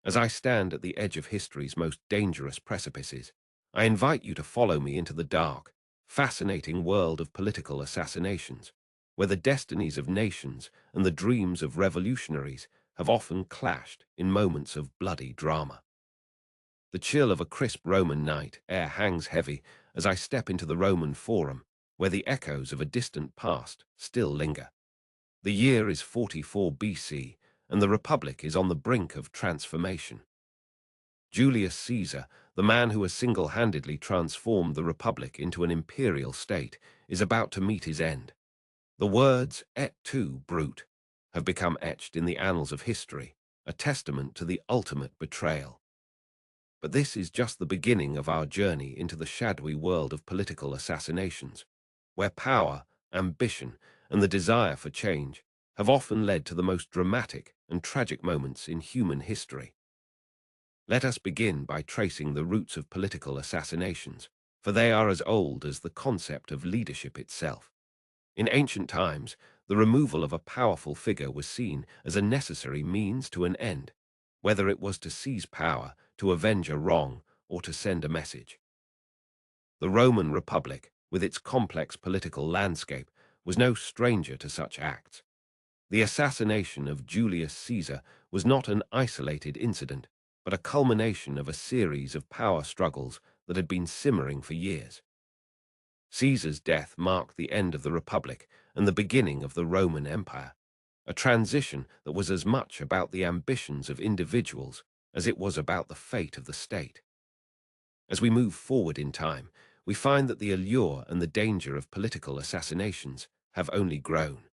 As I stand at the edge of history's most dangerous precipices, I invite you to follow me into the dark, fascinating world of political assassinations, where the destinies of nations and the dreams of revolutionaries have often clashed in moments of bloody drama. The chill of a crisp Roman night air hangs heavy as I step into the Roman Forum, where the echoes of a distant past still linger. The year is 44 BC, and the Republic is on the brink of transformation. Julius Caesar, the man who has single-handedly transformed the Republic into an imperial state, is about to meet his end. The words, "Et tu, Brute," have become etched in the annals of history, a testament to the ultimate betrayal. But this is just the beginning of our journey into the shadowy world of political assassinations, where power, ambition, and the desire for change have often led to the most dramatic and tragic moments in human history. Let us begin by tracing the roots of political assassinations, for they are as old as the concept of leadership itself. In ancient times, the removal of a powerful figure was seen as a necessary means to an end, whether it was to seize power, to avenge a wrong, or to send a message. The Roman Republic, with its complex political landscape, was no stranger to such acts. The assassination of Julius Caesar was not an isolated incident, but a culmination of a series of power struggles that had been simmering for years. Caesar's death marked the end of the Republic and the beginning of the Roman Empire, a transition that was as much about the ambitions of individuals as it was about the fate of the state. As we move forward in time, we find that the allure and the danger of political assassinations have only grown.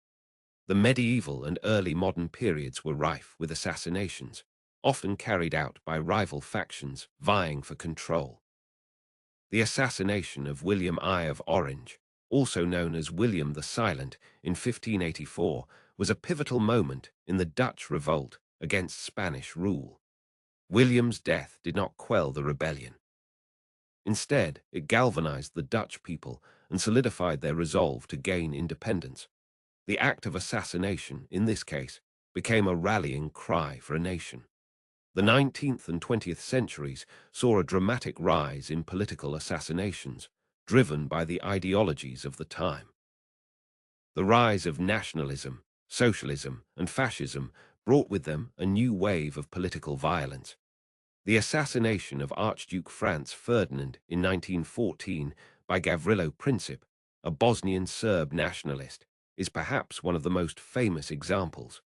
The medieval and early modern periods were rife with assassinations, often carried out by rival factions vying for control. The assassination of William I of Orange, also known as William the Silent, in 1584, was a pivotal moment in the Dutch revolt against Spanish rule. William's death did not quell the rebellion. Instead, it galvanized the Dutch people and solidified their resolve to gain independence. The act of assassination, in this case, became a rallying cry for a nation. The 19th and 20th centuries saw a dramatic rise in political assassinations, driven by the ideologies of the time. The rise of nationalism, socialism, and fascism brought with them a new wave of political violence. The assassination of Archduke Franz Ferdinand in 1914 by Gavrilo Princip, a Bosnian Serb nationalist, is perhaps one of the most famous examples.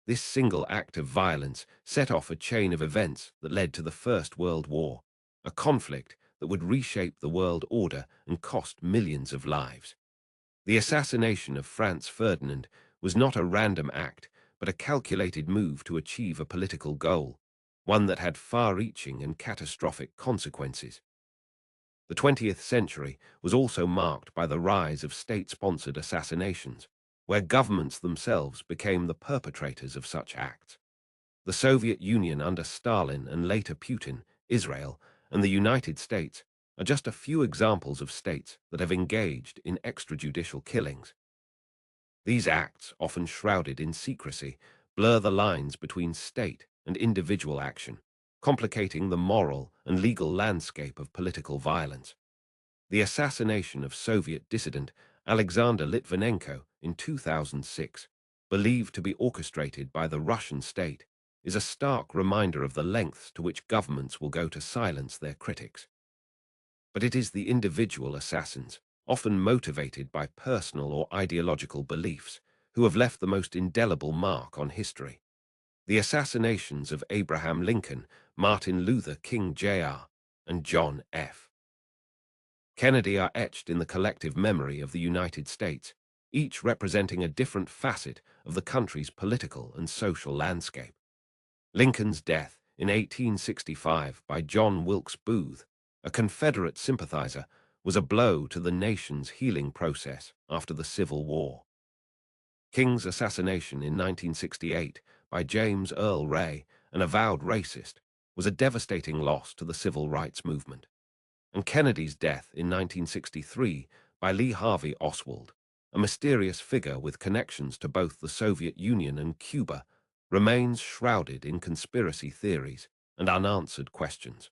This single act of violence set off a chain of events that led to the First World War, a conflict that would reshape the world order and cost millions of lives. The assassination of Franz Ferdinand was not a random act, but a calculated move to achieve a political goal, one that had far-reaching and catastrophic consequences. The 20th century was also marked by the rise of state-sponsored assassinations, where governments themselves became the perpetrators of such acts. The Soviet Union under Stalin and later Putin, Israel, and the United States are just a few examples of states that have engaged in extrajudicial killings. These acts, often shrouded in secrecy, blur the lines between state and individual action, complicating the moral and legal landscape of political violence. The assassination of Soviet dissident Alexander Litvinenko in 2006, believed to be orchestrated by the Russian state, is a stark reminder of the lengths to which governments will go to silence their critics. But it is the individual assassins, often motivated by personal or ideological beliefs, who have left the most indelible mark on history. The assassinations of Abraham Lincoln, Martin Luther King Jr., and John F. Kennedy are etched in the collective memory of the United States, each representing a different facet of the country's political and social landscape. Lincoln's death in 1865 by John Wilkes Booth, a Confederate sympathizer, was a blow to the nation's healing process after the Civil War. King's assassination in 1968 by James Earl Ray, an avowed racist, was a devastating loss to the civil rights movement. And Kennedy's death in 1963 by Lee Harvey Oswald, a mysterious figure with connections to both the Soviet Union and Cuba, remains shrouded in conspiracy theories and unanswered questions.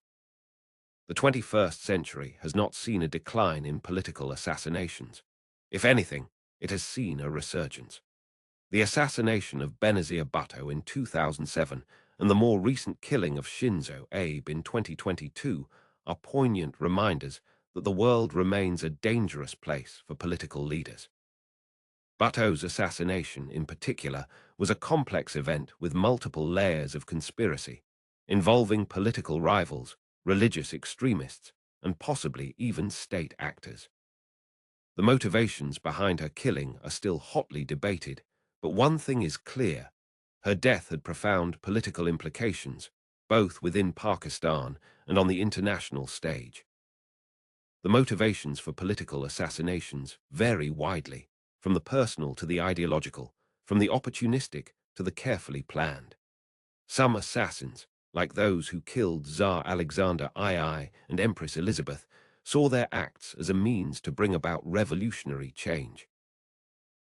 The 21st century has not seen a decline in political assassinations. If anything, it has seen a resurgence. The assassination of Benazir Bhutto in 2007 and the more recent killing of Shinzo Abe in 2022 are poignant reminders that the world remains a dangerous place for political leaders. Bhutto's assassination, in particular, was a complex event with multiple layers of conspiracy, involving political rivals, religious extremists, and possibly even state actors. The motivations behind her killing are still hotly debated, but one thing is clear: her death had profound political implications, both within Pakistan and on the international stage. The motivations for political assassinations vary widely, from the personal to the ideological, from the opportunistic to the carefully planned. Some assassins, like those who killed Tsar Alexander II and Empress Elizabeth, saw their acts as a means to bring about revolutionary change.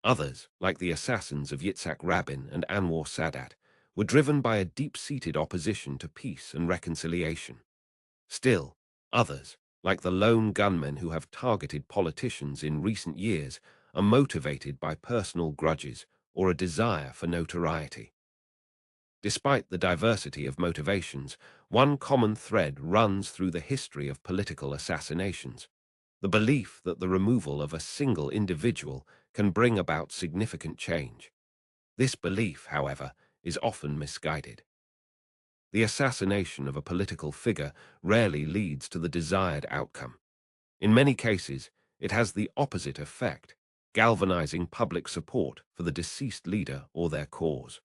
Others, like the assassins of Yitzhak Rabin and Anwar Sadat, were driven by a deep-seated opposition to peace and reconciliation. Still, others, like the lone gunmen who have targeted politicians in recent years, are motivated by personal grudges or a desire for notoriety. Despite the diversity of motivations, one common thread runs through the history of political assassinations: the belief that the removal of a single individual can bring about significant change. This belief, however, is often misguided. The assassination of a political figure rarely leads to the desired outcome. In many cases, it has the opposite effect, galvanizing public support for the deceased leader or their cause.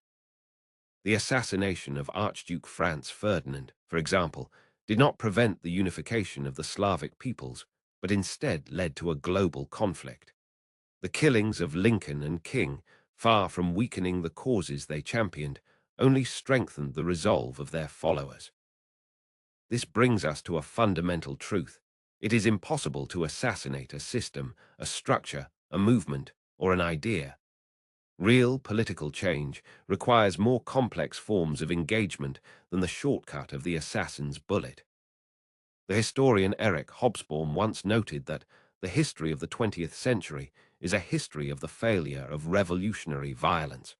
The assassination of Archduke Franz Ferdinand, for example, did not prevent the unification of the Slavic peoples, but instead led to a global conflict. The killings of Lincoln and King, far from weakening the causes they championed, only strengthened the resolve of their followers. This brings us to a fundamental truth: it is impossible to assassinate a system, a structure, a movement, or an idea. Real political change requires more complex forms of engagement than the shortcut of the assassin's bullet. The historian Eric Hobsbawm once noted that the history of the 20th century is a history of the failure of revolutionary violence.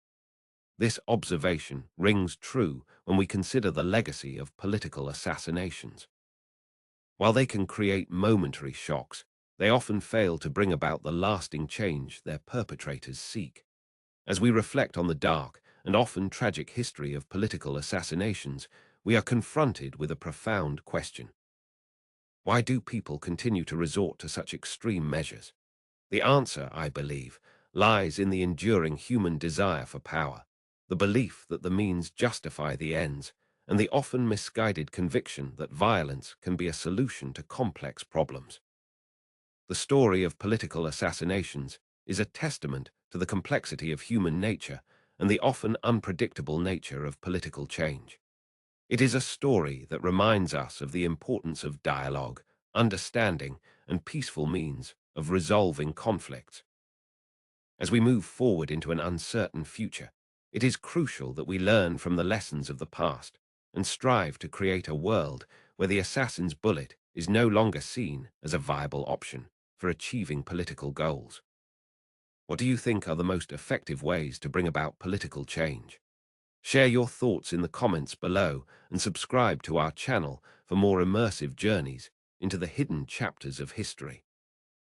This observation rings true when we consider the legacy of political assassinations. While they can create momentary shocks, they often fail to bring about the lasting change their perpetrators seek. As we reflect on the dark and often tragic history of political assassinations, we are confronted with a profound question. Why do people continue to resort to such extreme measures? The answer, I believe, lies in the enduring human desire for power, the belief that the means justify the ends, and the often misguided conviction that violence can be a solution to complex problems. The story of political assassinations is a testament to the complexity of human nature and the often unpredictable nature of political change. It is a story that reminds us of the importance of dialogue, understanding, and peaceful means of resolving conflicts. As we move forward into an uncertain future, it is crucial that we learn from the lessons of the past and strive to create a world where the assassin's bullet is no longer seen as a viable option for achieving political goals. What do you think are the most effective ways to bring about political change? Share your thoughts in the comments below and subscribe to our channel for more immersive journeys into the hidden chapters of history.